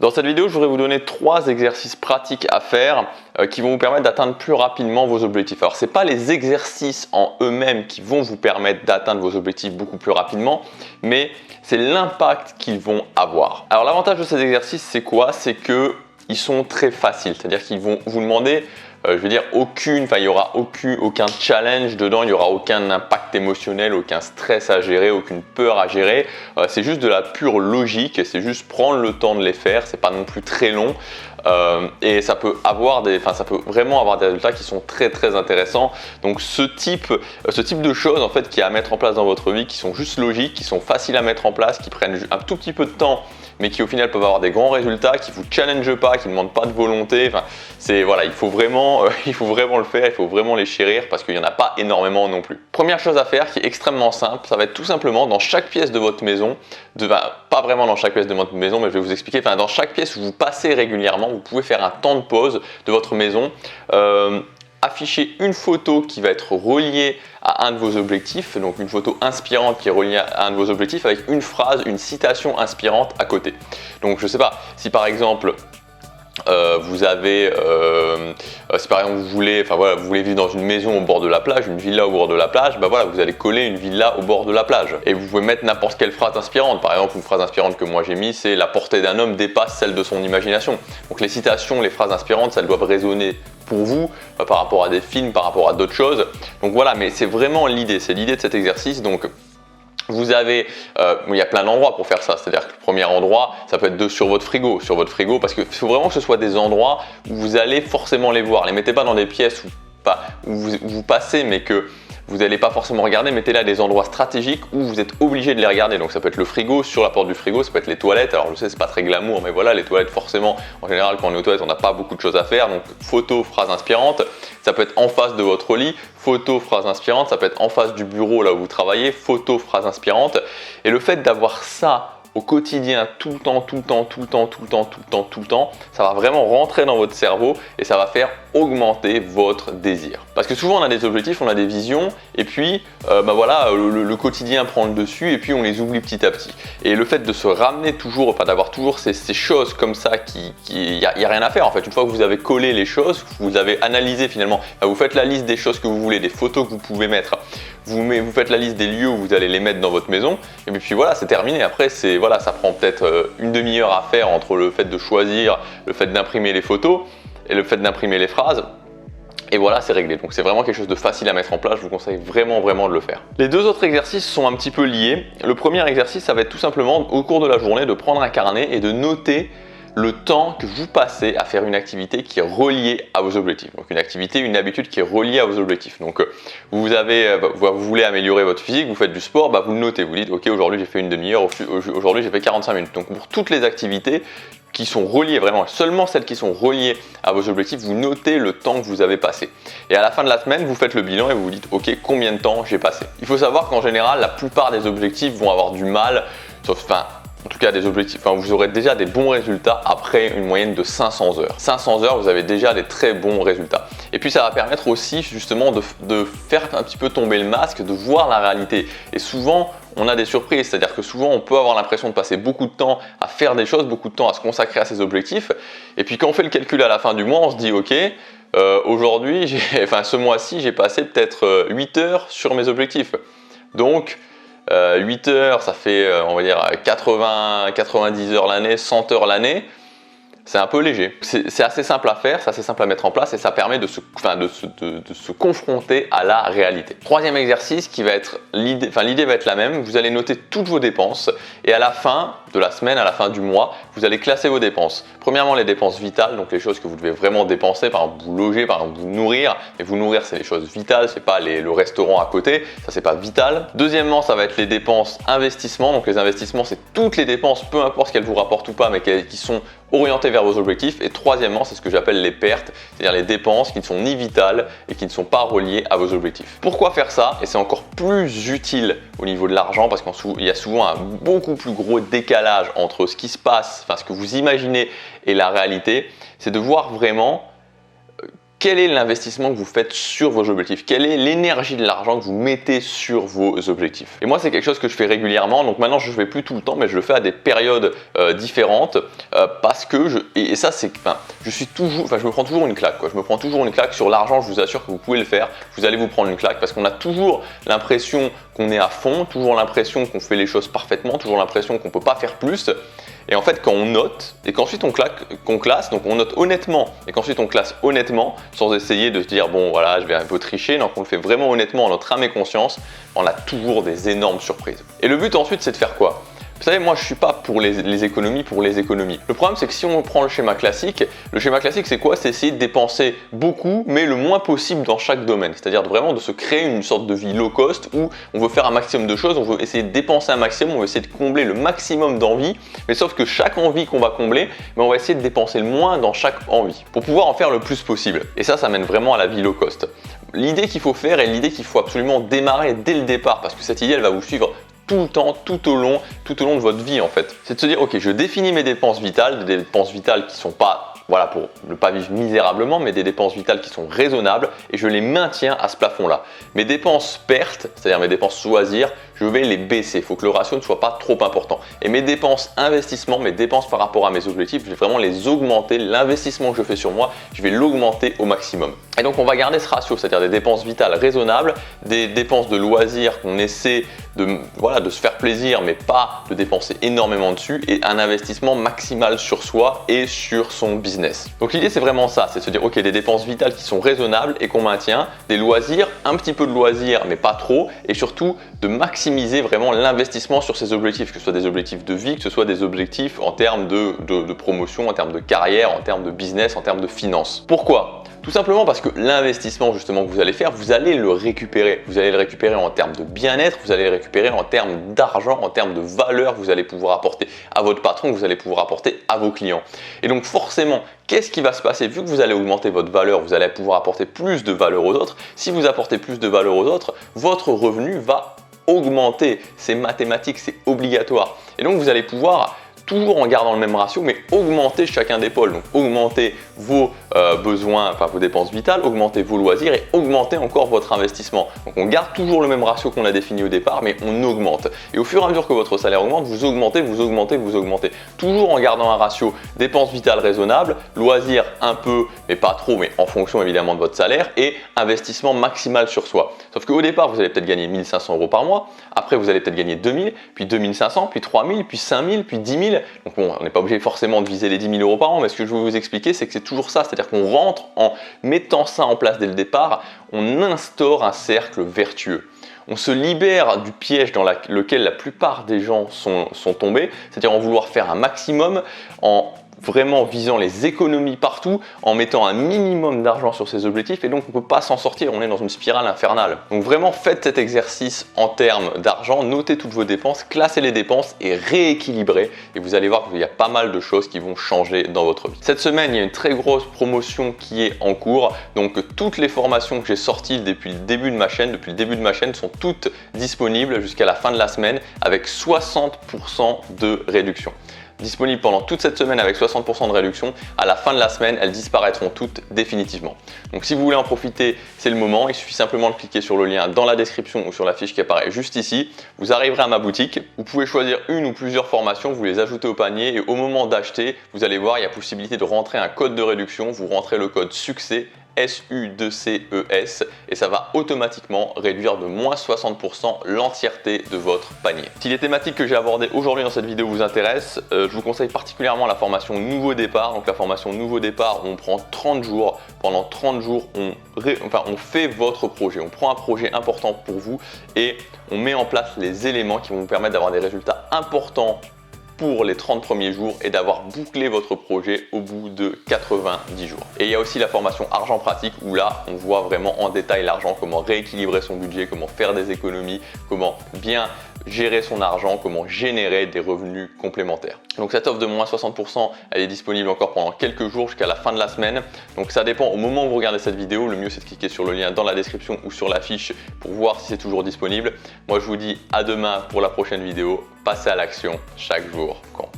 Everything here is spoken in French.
Dans cette vidéo, je voudrais vous donner 3 exercices pratiques à faire qui vont vous permettre d'atteindre plus rapidement vos objectifs. Alors, ce n'est pas les exercices en eux-mêmes qui vont vous permettre d'atteindre vos objectifs beaucoup plus rapidement, mais c'est l'impact qu'ils vont avoir. Alors, l'avantage de ces exercices, c'est quoi? C'est qu'ils sont très faciles, c'est-à-dire qu'ils vont vous demander il n'y aura aucun challenge dedans, il n'y aura aucun impact émotionnel, aucun stress à gérer, aucune peur à gérer. C'est juste de la pure logique et c'est juste prendre le temps de les faire, c'est pas non plus très long. Et ça peut vraiment avoir des résultats qui sont très très intéressants. Donc ce type de choses en fait qui est à mettre en place dans votre vie, qui sont juste logiques, qui sont faciles à mettre en place, qui prennent un tout petit peu de temps, mais qui au final peuvent avoir des grands résultats, qui vous challengent pas, qui ne demandent pas de volonté. Il faut vraiment le faire, il faut vraiment les chérir parce qu'il n'y en a pas énormément non plus. Première chose à faire qui est extrêmement simple, ça va être tout simplement dans chaque pièce de votre maison, pas vraiment dans chaque pièce de votre maison, mais je vais vous expliquer, dans chaque pièce où vous passez régulièrement, vous pouvez faire un temps de pause de votre maison, afficher une photo qui va être reliée à un de vos objectifs, donc une photo inspirante qui est reliée à un de vos objectifs avec une phrase, une citation inspirante à côté. Donc je ne sais pas, si par exemple si par exemple vous voulez vivre dans une maison au bord de la plage, une villa au bord de la plage, vous allez coller une villa au bord de la plage. Et vous pouvez mettre n'importe quelle phrase inspirante. Par exemple, une phrase inspirante que moi j'ai mis, c'est la portée d'un homme dépasse celle de son imagination. Donc les citations, les phrases inspirantes, elles doivent résonner pour vous par rapport à des films, par rapport à d'autres choses. Donc voilà, mais c'est vraiment l'idée, c'est l'idée de cet exercice. Donc il y a plein d'endroits pour faire ça, c'est-à-dire que le premier endroit, ça peut être sur votre frigo, parce qu'il faut vraiment que ce soit des endroits où vous allez forcément les voir. Les mettez pas dans des pièces où vous passez mais que vous n'allez pas forcément regarder, mettez-les à des endroits stratégiques où vous êtes obligé de les regarder. Donc ça peut être le frigo, sur la porte du frigo, ça peut être les toilettes. Alors je sais, c'est pas très glamour, mais voilà, les toilettes forcément, en général quand on est aux toilettes, on n'a pas beaucoup de choses à faire. Donc photo, phrase inspirante, ça peut être en face de votre lit, photo, phrase inspirante, ça peut être en face du bureau là où vous travaillez, photo, phrase inspirante. Et le fait d'avoir ça au quotidien, tout le temps, ça va vraiment rentrer dans votre cerveau et ça va faire augmenter votre désir. Parce que souvent on a des objectifs, on a des visions et puis le quotidien prend le dessus et puis on les oublie petit à petit. Et le fait de se ramener toujours, d'avoir toujours ces choses comme ça, il n'y a rien à faire en fait. Une fois que vous avez collé les choses, vous avez analysé finalement, vous faites la liste des choses que vous voulez, des photos que vous pouvez mettre, vous faites la liste des lieux où vous allez les mettre dans votre maison et puis voilà, c'est terminé. Après ça prend peut-être une demi-heure à faire entre le fait de choisir, le fait d'imprimer les photos et le fait d'imprimer les phrases. Et voilà, c'est réglé. Donc c'est vraiment quelque chose de facile à mettre en place, je vous conseille vraiment de le faire. Les deux autres exercices sont un petit peu liés. Le premier exercice, ça va être tout simplement au cours de la journée de prendre un carnet et de noter le temps que vous passez à faire une activité qui est reliée à vos objectifs. Donc une habitude qui est reliée à vos objectifs. Donc vous voulez améliorer votre physique, vous faites du sport, vous le notez, vous dites ok, aujourd'hui j'ai fait une demi-heure, aujourd'hui j'ai fait 45 minutes. Donc pour toutes les activités qui sont reliées, vraiment seulement celles qui sont reliées à vos objectifs, vous notez le temps que vous avez passé. Et à la fin de la semaine, vous faites le bilan et vous vous dites ok, combien de temps j'ai passé. Il faut savoir qu'en général, la plupart des objectifs vont avoir du mal, en tout cas des objectifs, vous aurez déjà des bons résultats après une moyenne de 500 heures. 500 heures, vous avez déjà des très bons résultats. Et puis ça va permettre aussi justement de faire un petit peu tomber le masque, de voir la réalité. Et souvent, on a des surprises, c'est-à-dire que souvent on peut avoir l'impression de passer beaucoup de temps à faire des choses, beaucoup de temps à se consacrer à ses objectifs. Et puis quand on fait le calcul à la fin du mois, on se dit ok, aujourd'hui, ce mois-ci, j'ai passé peut-être 8 heures sur mes objectifs. Donc 8 heures, ça fait on va dire 90 heures l'année, 100 heures l'année. C'est un peu léger. C'est assez simple à faire, c'est assez simple à mettre en place et ça permet de se confronter à la réalité. Troisième exercice qui va être l'idée va être la même. Vous allez noter toutes vos dépenses et à la fin de la semaine, à la fin du mois, vous allez classer vos dépenses. Premièrement, les dépenses vitales, donc les choses que vous devez vraiment dépenser, par exemple vous loger, par exemple vous nourrir. Mais vous nourrir, c'est les choses vitales, c'est pas le restaurant à côté, ça c'est pas vital. Deuxièmement, ça va être les dépenses investissement. Donc les investissements, c'est toutes les dépenses, peu importe ce qu'elles vous rapportent ou pas, mais qui sont orientés vers vos objectifs. Et troisièmement, c'est ce que j'appelle les pertes, c'est-à-dire les dépenses qui ne sont ni vitales et qui ne sont pas reliées à vos objectifs. Pourquoi faire ça? Et c'est encore plus utile au niveau de l'argent parce qu'il y a souvent un beaucoup plus gros décalage entre ce qui se passe, ce que vous imaginez et la réalité, c'est de voir vraiment quel est l'investissement que vous faites sur vos objectifs? Quelle est l'énergie de l'argent que vous mettez sur vos objectifs? Et moi, c'est quelque chose que je fais régulièrement. Donc maintenant, je ne le fais plus tout le temps, mais je le fais à des périodes différentes parce que et ça, c'est, je me prends toujours une claque, quoi. Je me prends toujours une claque sur l'argent. Je vous assure que vous pouvez le faire. Vous allez vous prendre une claque parce qu'on a toujours l'impression qu'on est à fond, toujours l'impression qu'on fait les choses parfaitement, toujours l'impression qu'on ne peut pas faire plus. Et en fait, quand on note et qu'ensuite qu'on classe, donc on note honnêtement et qu'ensuite on classe honnêtement, sans essayer de se dire bon voilà, je vais un peu tricher, donc on le fait vraiment honnêtement en notre âme et conscience, on a toujours des énormes surprises. Et le but ensuite, c'est de faire quoi? Vous savez, moi je suis pas pour les économies pour les économies. Le problème, c'est que si on prend le schéma classique c'est quoi? C'est essayer de dépenser beaucoup mais le moins possible dans chaque domaine. C'est-à-dire vraiment de se créer une sorte de vie low cost où on veut faire un maximum de choses, on veut essayer de dépenser un maximum, on veut essayer de combler le maximum d'envies, mais sauf que chaque envie qu'on va combler, on va essayer de dépenser le moins dans chaque envie pour pouvoir en faire le plus possible. Et ça mène vraiment à la vie low cost. L'idée qu'il faut faire et l'idée qu'il faut absolument démarrer dès le départ, parce que cette idée, elle va vous suivre tout le temps, tout au long de votre vie en fait. C'est de se dire, ok, je définis mes dépenses vitales, des dépenses vitales qui sont pas, voilà, pour ne pas vivre misérablement, mais des dépenses vitales qui sont raisonnables et je les maintiens à ce plafond-là. Mes dépenses pertes, c'est-à-dire mes dépenses loisirs, je vais les baisser. Il faut que le ratio ne soit pas trop important. Et mes dépenses investissement, mes dépenses par rapport à mes objectifs, je vais vraiment les augmenter. L'investissement que je fais sur moi, je vais l'augmenter au maximum. Et donc on va garder ce ratio, c'est-à-dire des dépenses vitales raisonnables, des dépenses de loisirs qu'on essaie de se faire plaisir, mais pas de dépenser énormément dessus, et un investissement maximal sur soi et sur son business. Donc l'idée, c'est vraiment ça, c'est de se dire, ok, des dépenses vitales qui sont raisonnables et qu'on maintient, des loisirs, un petit peu de loisirs, mais pas trop, et surtout de maximiser vraiment l'investissement sur ces objectifs, que ce soit des objectifs de vie, que ce soit des objectifs en termes de promotion, en termes de carrière, en termes de business, en termes de finances. Pourquoi ? Tout simplement parce que l'investissement justement que vous allez faire, vous allez le récupérer. Vous allez le récupérer en termes de bien-être, vous allez le récupérer en termes d'argent, en termes de valeur que vous allez pouvoir apporter à votre patron, que vous allez pouvoir apporter à vos clients. Et donc forcément, qu'est-ce qui va se passer? Vu que vous allez augmenter votre valeur, vous allez pouvoir apporter plus de valeur aux autres. Si vous apportez plus de valeur aux autres, votre revenu va augmenter. C'est mathématique, c'est obligatoire. Et donc vous allez pouvoir, toujours en gardant le même ratio, mais augmenter chacun des pôles. Donc augmenter vos besoins, enfin vos dépenses vitales, augmenter vos loisirs et augmenter encore votre investissement. Donc on garde toujours le même ratio qu'on a défini au départ, mais on augmente. Et au fur et à mesure que votre salaire augmente, vous augmentez, vous augmentez, vous augmentez. Toujours en gardant un ratio dépenses vitales raisonnables, loisirs un peu, mais pas trop, mais en fonction évidemment de votre salaire, et investissement maximal sur soi. Sauf qu'au départ, vous allez peut-être gagner 1 500 € par mois, après vous allez peut-être gagner 2 000, puis 2 500, puis 3 000, puis 5 000, puis 10 000. Donc bon, on n'est pas obligé forcément de viser les 10 000 € par an, mais ce que je veux vous expliquer, c'est que c'est toujours ça, c'est-à-dire qu'on rentre en mettant ça en place dès le départ, on instaure un cercle vertueux. On se libère du piège dans lequel la plupart des gens sont tombés, c'est-à-dire en vouloir faire un maximum, en vraiment visant les économies partout, en mettant un minimum d'argent sur ses objectifs, et donc on ne peut pas s'en sortir, on est dans une spirale infernale. Donc vraiment faites cet exercice en termes d'argent, notez toutes vos dépenses, classez les dépenses et rééquilibrez, et vous allez voir qu'il y a pas mal de choses qui vont changer dans votre vie. Cette semaine, il y a une très grosse promotion qui est en cours, donc toutes les formations que j'ai sorties depuis le début de ma chaîne, sont toutes disponibles jusqu'à la fin de la semaine avec 60% de réduction. Disponible pendant toute cette semaine avec 60% de réduction. À la fin de la semaine, elles disparaîtront toutes définitivement. Donc si vous voulez en profiter, c'est le moment. Il suffit simplement de cliquer sur le lien dans la description ou sur la fiche qui apparaît juste ici. Vous arriverez à ma boutique. Vous pouvez choisir une ou plusieurs formations, vous les ajoutez au panier et au moment d'acheter, vous allez voir, il y a possibilité de rentrer un code de réduction. Vous rentrez le code SUCCES, SUCCES, et ça va automatiquement réduire de moins 60% l'entièreté de votre panier. Si les thématiques que j'ai abordées aujourd'hui dans cette vidéo vous intéressent, je vous conseille particulièrement la formation Nouveau Départ. Donc la formation Nouveau Départ, on prend 30 jours. Pendant 30 jours, on fait votre projet. On prend un projet important pour vous et on met en place les éléments qui vont vous permettre d'avoir des résultats importants pour les 30 premiers jours et d'avoir bouclé votre projet au bout de 90 jours. Et il y a aussi la formation Argent Pratique où là, on voit vraiment en détail l'argent, comment rééquilibrer son budget, comment faire des économies, comment bien gérer son argent, comment générer des revenus complémentaires. Donc cette offre de moins 60%, elle est disponible encore pendant quelques jours jusqu'à la fin de la semaine. Donc ça dépend au moment où vous regardez cette vidéo. Le mieux, c'est de cliquer sur le lien dans la description ou sur la fiche pour voir si c'est toujours disponible. Moi, je vous dis à demain pour la prochaine vidéo. Passez à l'action, chaque jour compte.